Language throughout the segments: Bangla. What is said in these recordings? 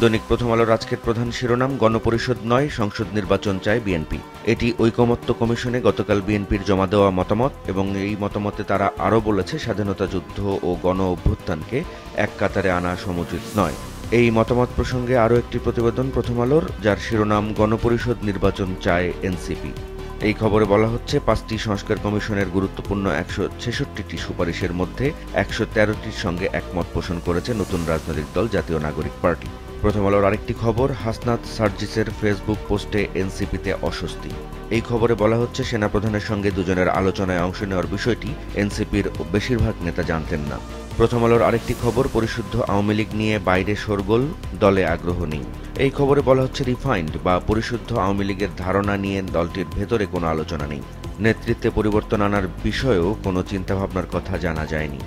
দৈনিক প্রথম আলোর আজকের প্রধান শিরোনাম, গণপরিষদ নয়, সংসদ নির্বাচন চায় বিএনপি। এটি ঐকমত্য কমিশনে গতকাল বিএনপির জমা দেওয়া মতামত, এবং এই মতামতে তারা আরও বলেছে স্বাধীনতা যুদ্ধ ও গণ অভ্যুত্থানকে এক কাতারে আনা সমুচিত নয়। এই মতামত প্রসঙ্গে আরও একটি প্রতিবেদন প্রথম আলোর, যার শিরোনাম গণপরিষদ নির্বাচন চায় এনসিপি। এই খবরে বলা হচ্ছে, 5টি সংস্কার কমিশনের গুরুত্বপূর্ণ 166টি সুপারিশের মধ্যে 113টির সঙ্গে একমত পোষণ করেছে নতুন রাজনৈতিক দল জাতীয় নাগরিক পার্টি। প্রথম আলোর আরেকটি খবর, হাসনাত সার্জিসের ফেসবুক পোস্টে এনসিপিতে অস্বস্তি। এই খবরে বলা হচ্ছে, সেনাপ্রধানের সঙ্গে দুজনের আলোচনায় অংশ নেওয়ার বিষয়টি এনসিপির বেশিরভাগ নেতা জানতেন না। প্রথম আলোর আরেকটি খবর, পরিশুদ্ধ আওয়ামী লীগ নিয়ে বাইরে শোরগোল, দলে আগ্রহ নেই। এই খবরে বলা হচ্ছে, রিফাইন্ড বা পরিশুদ্ধ আওয়ামী লীগের ধারণা নিয়ে দলটির ভেতরে কোনো আলোচনা নেই। নেতৃত্বে পরিবর্তন আনার বিষয়েও কোনো চিন্তাভাবনার কথা জানা যায়নি।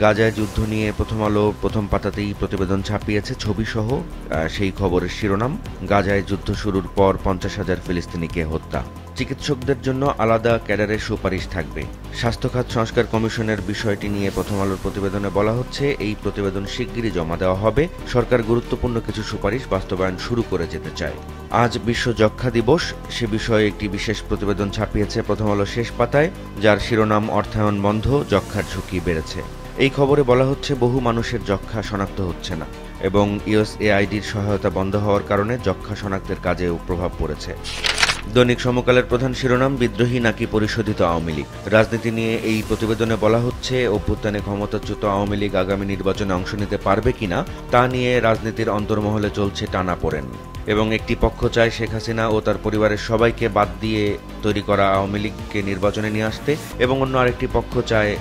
গাজায় যুদ্ধ নিয়ে প্রথম আলো প্রথম পাতাতেই প্রতিবেদন ছাপিয়েছে ছবিসহ। সেই খবরের শিরোনাম, গাজায় যুদ্ধ শুরুর পর 50,000 ফিলিস্তিনিকে হত্যা, চিকিৎসকদের জন্য আলাদা ক্যাডারের সুপারিশ থাকবে। স্বাস্থ্যখাত সংস্কার কমিশনের বিষয়টি নিয়ে প্রথম আলোর প্রতিবেদনে বলা হচ্ছে, এই প্রতিবেদন শিগগিরই জমা দেওয়া হবে। সরকার গুরুত্বপূর্ণ কিছু সুপারিশ বাস্তবায়ন শুরু করে যেতে চায়। আজ বিশ্ব যক্ষ্মা দিবস, সে বিষয়ে একটি বিশেষ প্রতিবেদন ছাপিয়েছে প্রথম আলো শেষ পাতায়, যার শিরোনাম অর্থায়ন বন্ধ, যক্ষ্মার ঝুঁকি বেড়েছে। এই খবরে বলা হচ্ছে, বহু মানুষের যক্ষ্মা শনাক্ত হচ্ছে না, এবং ইউএসএআইডির সহায়তা বন্ধ হওয়ার কারণে যক্ষ্মা শনাক্তের কাজেও প্রভাব পড়েছে। দৈনিক সমকালের প্রধান শিরোনাম, বিদ্রোহী নাকি পরিশোধিত আওয়ামী লীগ। রাজনীতি নিয়ে এই প্রতিবেদনে বলা হচ্ছে, অভ্যুত্থানে ক্ষমতাচ্যুত আওয়ামী লীগ আগামী নির্বাচনে অংশ নিতে পারবে কিনা তা নিয়ে রাজনীতির অন্তর্মহলে চলছে টানাপোড়েন, এবং একটি পক্ষ চায় শেখ হাসিনা ও তার পরিবারের সবাইকে বাদ দিয়ে তৈরি করা আওয়ামী লীগকে নির্বাচনে নিয়ে আসতে, এবং অন্য আরেকটি পক্ষ চায়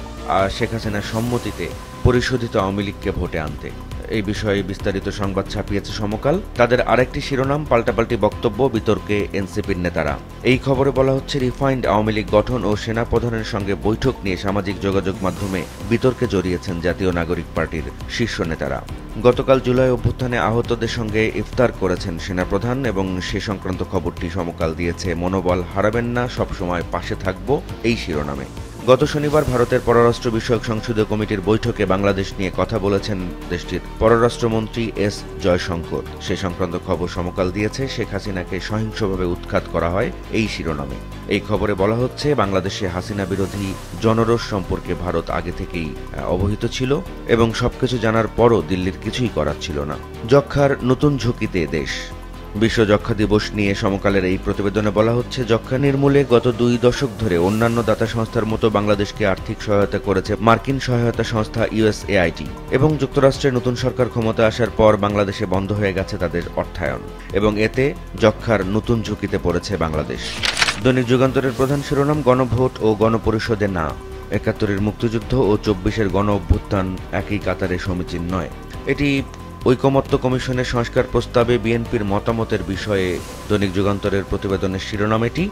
শেখ হাসিনার সম্মতিতে পরিশোধিত আওয়ামী লীগকে ভোটে আনতে। এই বিষয়ে বিস্তারিত সংবাদ ছাপিয়েছে সমকাল। তাদের আরেকটি শিরোনাম, পাল্টাপাল্টি বক্তব্য, বিতর্কে এনসিপির নেতারা। এই খবরে বলা হচ্ছে, রিফাইন্ড আওয়ামী লীগ গঠন ও সেনাপ্রধানের সঙ্গে বৈঠক নিয়ে সামাজিক যোগাযোগ মাধ্যমে বিতর্কে জড়িয়েছেন জাতীয় নাগরিক পার্টির শীর্ষ নেতারা। গতকাল জুলাই অভ্যুত্থানে আহতদের সঙ্গে ইফতার করেছেন সেনাপ্রধান, এবং সে সংক্রান্ত খবরটি সমকাল দিয়েছে, মনোবল হারাবেন না, সবসময় পাশে থাকব, এই শিরোনামে। গত শনিবার ভারতের পররাষ্ট্র বিষয়ক সংসদীয় কমিটির বৈঠকে বাংলাদেশ নিয়ে কথা বলেছেন দেশটির পররাষ্ট্রমন্ত্রী এস জয়শঙ্কর। সে সংক্রান্ত খবর সমকাল দিয়েছে, শেখ হাসিনাকে সহিংসভাবে উৎখাত করা হয়, এই শিরোনামে। এই খবরে বলা হচ্ছে, বাংলাদেশে হাসিনা বিরোধী জনরোষ সম্পর্কে ভারত আগে থেকেই অবহিত ছিল, এবং সবকিছু জানার পরও দিল্লির কিছুই করার ছিল না। যক্ষ্মার নতুন ঝুঁকিতে দেশ। বিশ্ব যক্ষ্মা দিবস নিয়ে সমকালের এই প্রতিবেদনে বলা হচ্ছে, যক্ষ্মা নির্মূলে গত 2 দশক ধরে অন্যান্য দাতা সংস্থার মতো বাংলাদেশকে আর্থিক সহায়তা করেছে মার্কিন সহায়তা সংস্থা ইউএসএআইডি, এবং যুক্তরাষ্ট্রের নতুন সরকার ক্ষমতা আসার পর বাংলাদেশে বন্ধ হয়ে গেছে তাদের অর্থায়ন, এবং এতে যক্ষ্মার নতুন ঝুঁকিতে পড়েছে বাংলাদেশ। দৈনিক যুগান্তরের প্রধান শিরোনাম, গণভোট ও গণপরিষদে না, 71-এর মুক্তিযুদ্ধ ও 24-এর গণ অভ্যুত্থান একই কাতারে সমীচীন নয়। এটি ঐকমত্য কমিশনের সংস্কার প্রস্তাবে বিএনপির মতামতের বিষয়ে দৈনিক যুগান্তরের প্রতিবেদনের শিরোনাম এটি।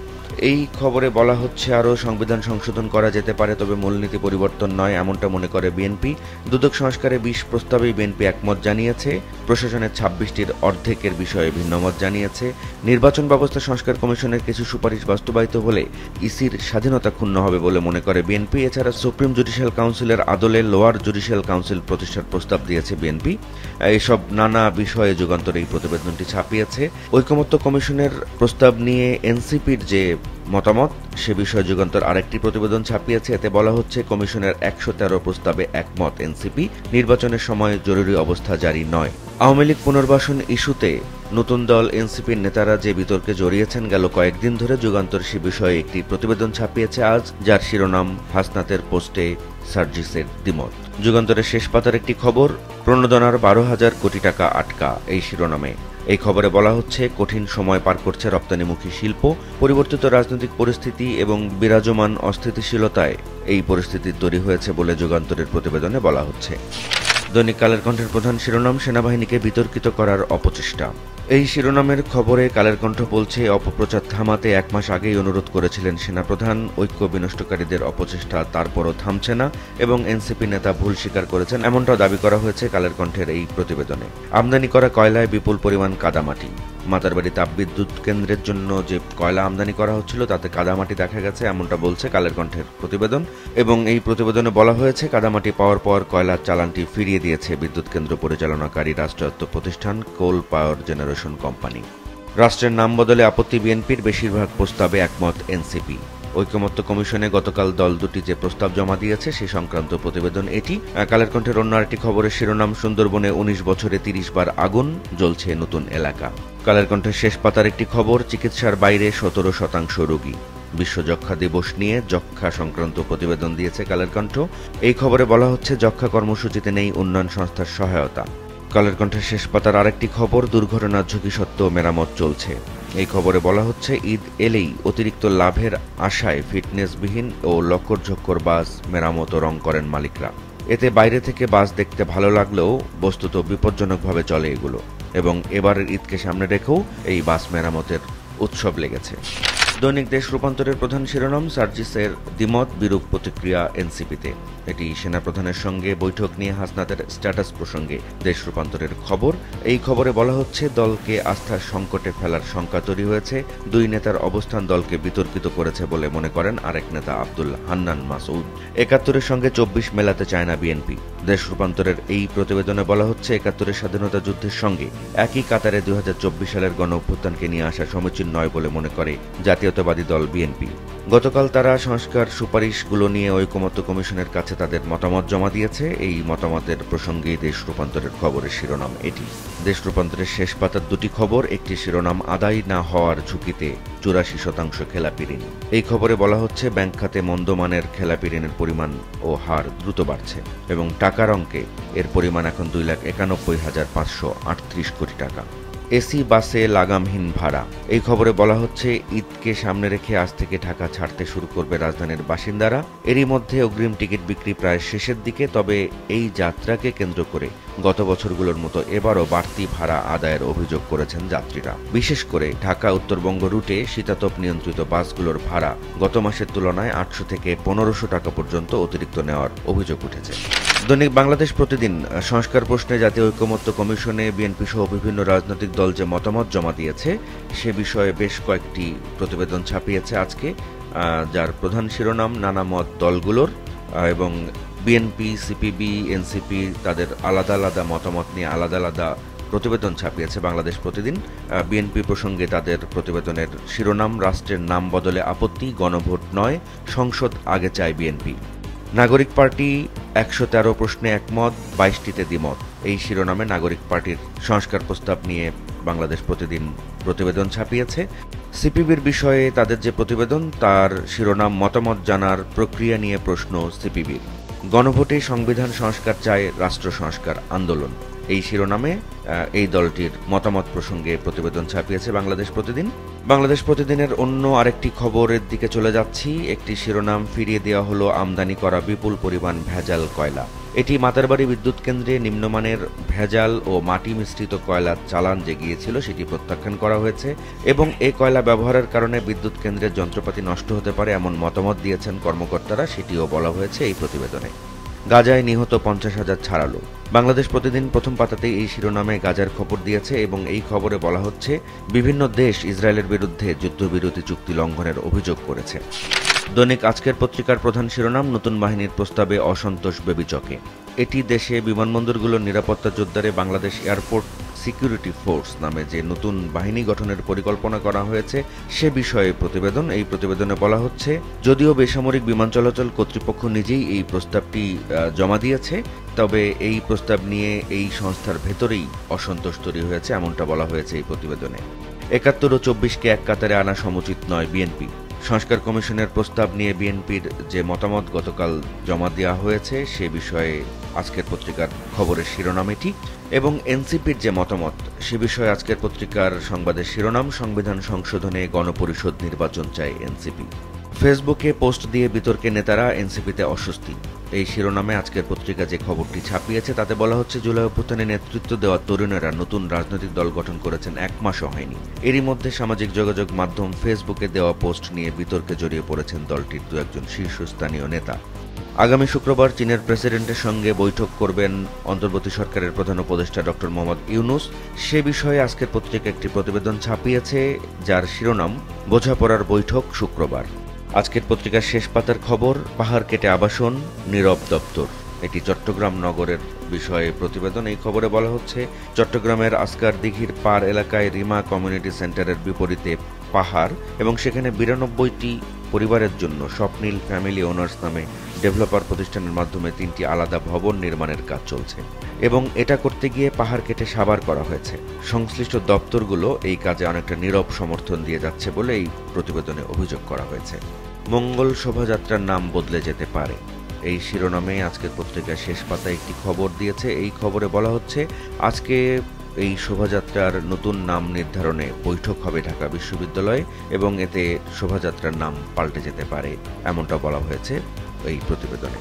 এই খবরে বলা হচ্ছে, আরও সংবিধান সংশোধন করা যেতে পারে, তবে মূলনীতি পরিবর্তন নয়, এমনটা মনে করে বিএনপি। দুদক সংস্কারে 20 প্রস্তাবেই বিএনপি একমত জানিয়েছে। প্রশাসনের 26টির অর্ধেকের বিষয়ে ভিন্নমত জানিয়েছে। নির্বাচন ব্যবস্থা সংস্কার কমিশনের কিছু সুপারিশ বাস্তবায়িত হলে ইসির স্বাধীনতা ক্ষুণ্ণ হবে বলে মনে করে বিএনপি। এছাড়া সুপ্রিম জুডিশিয়াল কাউন্সিলের আদলে লোয়ার জুডিশিয়াল কাউন্সিল প্রতিষ্ঠার প্রস্তাব দিয়েছে বিএনপি। এইসব নানা বিষয়ে যুগান্তর এই প্রতিবেদনটি ছাপিয়েছে। ঐকমত্য কমিশনের প্রস্তাব নিয়ে এনসিপির যে মতামত, সে বিষয়ে যুগান্তর আরেকটি প্রতিবেদন ছাপিয়েছে। এতে বলা হচ্ছে, কমিশনের 113 প্রস্তাবে একমত এনসিপি। নির্বাচনের সময় জরুরি অবস্থা জারি নয়। আওয়ামী লীগ পুনর্বাসন ইস্যুতে নতুন দল এনসিপির নেতারা যে বিতর্কে জড়িয়েছেন গেল কয়েকদিন ধরে, যুগান্তর সে বিষয়ে একটি প্রতিবেদন ছাপিয়েছে আজ, যার শিরোনাম, হাসনাতের পোস্টে সার্জিসের দ্বিমত। যুগান্তরের শেষ পাতার একটি খবর, প্রণোদনার 12,000 কোটি টাকা আটকা, এই শিরোনামে। এই খবরে বলা হচ্ছে, কঠিন সময় পার করছে রপ্তানিমুখী শিল্প। পরিবর্তিত রাজনৈতিক পরিস্থিতি এবং বিরাজমান অস্থিতিশীলতায় এই পরিস্থিতি তৈরি হয়েছে বলে যুগান্তরের প্রতিবেদনে বলা হচ্ছে। দৈনিক কালের কণ্ঠের প্রধান শিরোনাম, সেনাবাহিনীকে বিতর্কিত করার অপচেষ্টা। এই শিরোনামের খবরে কালের কণ্ঠ বলছে, অপপ্রচার থামাতে 1 মাস আগেই অনুরোধ করেছিলেন সেনাপ্রধান। ঐক্য বিনষ্টকারীদের অপচেষ্টা তারপরও থামছে না, এবং এনসিপি নেতা ভুল স্বীকার করেছেন, এমনটাও দাবি করা হয়েছে কালের কণ্ঠের এই প্রতিবেদনে। আমদানি করা কয়লায় বিপুল পরিমাণ কাদামাটি। মাতারবাড়ি তাপবিদ্যুৎ কেন্দ্রের জন্য যে কয়লা আমদানি করা হচ্ছিল তাতে কাদামাটি দেখা গেছে, এমনটা বলছে কালের কণ্ঠের প্রতিবেদন। এবং এই প্রতিবেদনে বলা হয়েছে কাদামাটি পাওয়ার পর কয়লার চালানটি ফিরিয়ে দিয়েছে বিদ্যুৎ কেন্দ্র পরিচালনাকারী রাষ্ট্রায়ত্ত প্রতিষ্ঠান কোল পাওয়ার জেনারেশন কোম্পানি। রাষ্ট্রের নাম বদলে আপত্তি বিএনপির, বেশিরভাগ প্রস্তাবে একমত এনসিপি। ঐকমত্য কমিশনে গতকাল দল দুটি যে প্রস্তাব জমা দিয়েছে সে সংক্রান্ত প্রতিবেদন এটি। কালের কণ্ঠের অন্য আরেকটি খবরের শিরোনাম, সুন্দরবনে 19 বছরে 30 বার আগুন, জ্বলছে নতুন এলাকা। কালের কণ্ঠের শেষ পাতার একটি খবর, চিকিৎসার বাইরে 17% রোগী। বিশ্ব যক্ষ্মা দিবস নিয়ে যক্ষ্মা সংক্রান্ত প্রতিবেদন দিয়েছে কালের কণ্ঠ। এই খবরে বলা হচ্ছে যক্ষ্মা কর্মসূচিতে নেই উন্নয়ন সংস্থার সহায়তা। কালের কণ্ঠের শেষ পাতার আরেকটি খবর, দুর্ঘটনার ঝুঁকি সত্ত্বেও মেরামত চলছে। এই খবরে বলা হচ্ছে ঈদ এলেই অতিরিক্ত লাভের আশায় ফিটনেসবিহীন ও লক্কর-ঝক্কর বাস মেরামত ও রং করেন মালিকরা। এতে বাইরে থেকে বাস দেখতে ভালো লাগলেও বস্তুত বিপজ্জনকভাবে চলে এগুলো, এবং এবারের ঈদকে সামনে রেখেও এই বাস মেরামতের উৎসব লেগেছে। দৈনিক দেশ রূপান্তরের প্রধান শিরোনাম, সার্জিসের দ্বিমত বিরূপ প্রতিক্রিয়া এনসিপিতে। এটি সেনাপ্রধানের সঙ্গে বৈঠক নিয়ে হাসনাতের স্ট্যাটাস প্রসঙ্গে দেশ রূপান্তরের খবর। এই খবরে বলা হচ্ছে দলকে আস্থার সংকটে ফেলার শঙ্কা তৈরি হয়েছে। দুই নেতার অবস্থান দলকে বিতর্কিত করেছে বলে মনে করেন আরেক নেতা আব্দুল হান্নান মাসউদ। ৭১-এর সঙ্গে ২৪ মেলাতে চায় না বিএনপি। দেশ রূপান্তরের এই প্রতিবেদনে বলা হচ্ছে ৭১-এর স্বাধীনতা যুদ্ধের সঙ্গে একই কাতারে ২০২৪ সালের গণ অভ্যুত্থানকে নিয়ে আসা সমীচীন নয় বলে মনে করে জাতীয়তাবাদী দল বিএনপি। গতকাল তারা সংস্কার সুপারিশগুলো নিয়ে ঐকমত্য কমিশনের কাছে তাদের মতামত জমা দিয়েছে। এই মতামতের প্রসঙ্গেই দেশ রূপান্তরের খবরের শিরোনাম এটি। দেশ রূপান্তরের শেষ পাতার দুটি খবর, একটি শিরোনাম আদায় না হওয়ার ঝুঁকিতে ৮৪% খেলাপি ঋণ। এই খবরে বলা হচ্ছে ব্যাংক খাতে মন্দমানের খেলাপি ঋণের পরিমাণ ও হার দ্রুত বাড়ছে এবং টাকার অঙ্কে এর পরিমাণ এখন ২,৯১,৫৩৮ কোটি টাকা। এসি বাসে লাগামহীন ভাড়া। এই খবরে বলা হচ্ছে ঈদকে সামনে রেখে আজ থেকে ঢাকা ছাড়তে শুরু করবে রাজধানীর বাসিন্দারা। এরই মধ্যে অগ্রিম টিকিট বিক্রি প্রায় শেষের দিকে, তবে এই যাত্রাকে কেন্দ্র করে গত বছরগুলোর মতো এবারও বাড়তি ভাড়া আদায়ের অভিযোগ করেছেন যাত্রীরা। বিশেষ করে ঢাকা উত্তরবঙ্গ রুটে শীতাতপ নিয়ন্ত্রিত বাসগুলোর ভাড়া গত মাসের তুলনায় ৮০০ থেকে ১৫০০ টাকা পর্যন্ত অতিরিক্ত নেওয়ার অভিযোগ উঠেছে। দৈনিক বাংলাদেশ প্রতিদিন, সংস্কার প্রশ্নে জাতীয় ঐকমত্য কমিশনে বিএনপি সহ বিভিন্ন রাজনৈতিক দল যে মতামত জমা দিয়েছে সে বিষয়ে বেশ কয়েকটি প্রতিবেদন ছাপিয়েছে আজকে, যার প্রধান শিরোনাম নানা মত দলগুলোর, এবং বিএনপি, সিপিবি, এনসিপি তাদের আলাদা আলাদা মতামত নিয়ে আলাদা আলাদা প্রতিবেদন ছাপিয়েছে বাংলাদেশ প্রতিদিন। বিএনপি প্রসঙ্গে তাদের প্রতিবেদনের শিরোনাম, রাষ্ট্রের নাম বদলে আপত্তি, গণভোট নয়, সংসদ আগে চায় বিএনপি। নাগরিক পার্টি ১১৩ প্রশ্নে একমত, ২২টিতে দ্বিমত। এই শিরোনামে নাগরিক পার্টির সংস্কার প্রস্তাব নিয়ে বাংলাদেশ প্রতিদিন প্রতিবেদন ছাপিয়েছে। সিপিবির বিষয়ে তাদের যে প্রতিবেদন তার শিরোনাম, মতামত জানার প্রক্রিয়া নিয়ে প্রশ্ন সিপিবির। গণভোটে সংবিধান সংস্কার চায় রাষ্ট্র সংস্কার আন্দোলন। এই শিরোনামে এই দলটির মতামত প্রসঙ্গে প্রতিবেদন ছাপিয়েছে বাংলাদেশ প্রতিদিন। বাংলাদেশ প্রতিদিনের অন্য আরেকটি খবরের দিকে চলে যাচ্ছি। একটি শিরোনাম, ফিরিয়ে দেওয়া হলো আমদানি করা বিপুল পরিমাণ ভেজাল কয়লা। এটি মাতারবাড়ি বিদ্যুৎ কেন্দ্রে নিম্নমানের ভেজাল ও মাটি মিশ্রিত কয়লার চালান যে গিয়েছিল সেটি প্রত্যাখ্যান করা হয়েছে, এবং এই কয়লা ব্যবহারের কারণে বিদ্যুৎ কেন্দ্রের যন্ত্রপাতি নষ্ট হতে পারে এমন মতামত দিয়েছেন কর্মকর্তারা, সেটিও বলা হয়েছে এই প্রতিবেদনে। গাজায় নিহত ৫০,০০০ ছাড়ালো। বাংলাদেশ প্রতিদিন প্রথম পাতাতেই এই শিরোনামে গাজার খবর দিয়েছে, এবং এই খবরে বলা হচ্ছে বিভিন্ন দেশ ইসরায়েলের বিরুদ্ধে যুদ্ধবিরতি চুক্তি লঙ্ঘনের অভিযোগ করেছে। দৈনিক আজকের পত্রিকার প্রধান শিরোনাম, নতুন বাহিনীর প্রস্তাবে অসন্তোষ বেবিচকে। এটি দেশে বিমানবন্দরগুলোর নিরাপত্তা জোরদারে বাংলাদেশ এয়ারপোর্ট সিকিউরিটি ফোর্স নামে যে নতুন বাহিনী গঠনের পরিকল্পনা করা হয়েছে সে বিষয়ে প্রতিবেদন। এই প্রতিবেদনে বলা হচ্ছে যদিও বেসামরিক বিমান চলাচল কর্তৃপক্ষ নিজেই এই প্রস্তাবটি জমা দিয়েছে, তবে এই প্রস্তাব নিয়ে এই সংস্থার ভেতরেই অসন্তোষ তৈরি হয়েছে এমনটা বলা হয়েছে এই প্রতিবেদনে। ৭১ ও ২৪কে এক কাতারে আনা সমুচিত নয় বিএনপি। সংস্কার কমিশনের প্রস্তাব নিয়ে বিএনপির যে মতামত গতকাল জমা দেওয়া হয়েছে সে বিষয়ে আজকের পত্রিকার খবরের শিরোনাম এটি, এবং এনসিপির যে মতামত সে বিষয়ে আজকের পত্রিকার সংবাদের শিরোনাম, সংবিধান সংশোধনে গণপরিষদ নির্বাচন চায় এনসিপি। ফেসবুকে পোস্ট দিয়ে বিতর্কে নেতারা, এনসিপিতে অস্বস্তি। এই শিরোনামে আজকের পত্রিকা যে খবরটি ছাপিয়েছে তাতে বলা হচ্ছে জুলাই অভ্যুত্থানে নেতৃত্ব দেওয়া তরুণেরা নতুন রাজনৈতিক দল গঠন করেছেন ১ মাসও হয়নি। এরই মধ্যে সামাজিক যোগাযোগ মাধ্যম ফেসবুকে দেওয়া পোস্ট নিয়ে বিতর্কে জড়িয়ে পড়েছেন দলটির দু একজন শীর্ষস্থানীয় নেতা। আগামী শুক্রবার চীনের প্রেসিডেন্টের সঙ্গে বৈঠক করবেন অন্তর্বর্তী সরকারের প্রধান উপদেষ্টা ডক্টর মোহাম্মদ ইউনূস। সে বিষয়ে আজকের পত্রিকা একটি প্রতিবেদন ছাপিয়েছে, যার শিরোনাম বোঝাপড়ার বৈঠক শুক্রবার। আজকের পত্রিকার শেষ পাতার খবর, পাহাড় কেটে আবাসন, নীরব দপ্তর। এটি চট্টগ্রাম নগরের বিষয়ে প্রতিবেদন। এই খবরে বলা হচ্ছে, চট্টগ্রামের আসকার দিঘির পার এলাকায় রিমা কমিউনিটি সেন্টারের বিপরীতে পাহাড় এবং সেখানে 92টি পরিবারের জন্য স্বপ্নিল ফ্যামিলি ওনার্স নামে ডেভেলপার প্রতিষ্ঠানের মাধ্যমে 3টি আলাদা ভবন নির্মাণের কাজ চলছে এবং এটা করতে গিয়ে পাহাড় কেটে সাবার করা হয়েছে। সংশ্লিষ্ট দপ্তরগুলো এই কাজে অনেকটা নীরব সমর্থন দিয়ে যাচ্ছে বলে এই প্রতিবেদনে অভিযোগ করা হয়েছে। মঙ্গল শোভাযাত্রার নাম বদলে যেতে পারে, এই শিরোনামে আজকের পত্রিকার শেষ পাতায় একটি খবর দিয়েছে। এই খবরে বলা হচ্ছে, আজকে এই শোভাযাত্রার নতুন নাম নির্ধারণে বৈঠক হবে ঢাকা বিশ্ববিদ্যালয়ে এবং এতে শোভাযাত্রার নাম পাল্টে যেতে পারে, এমনটা বলা হয়েছে এই প্রতিবেদনে।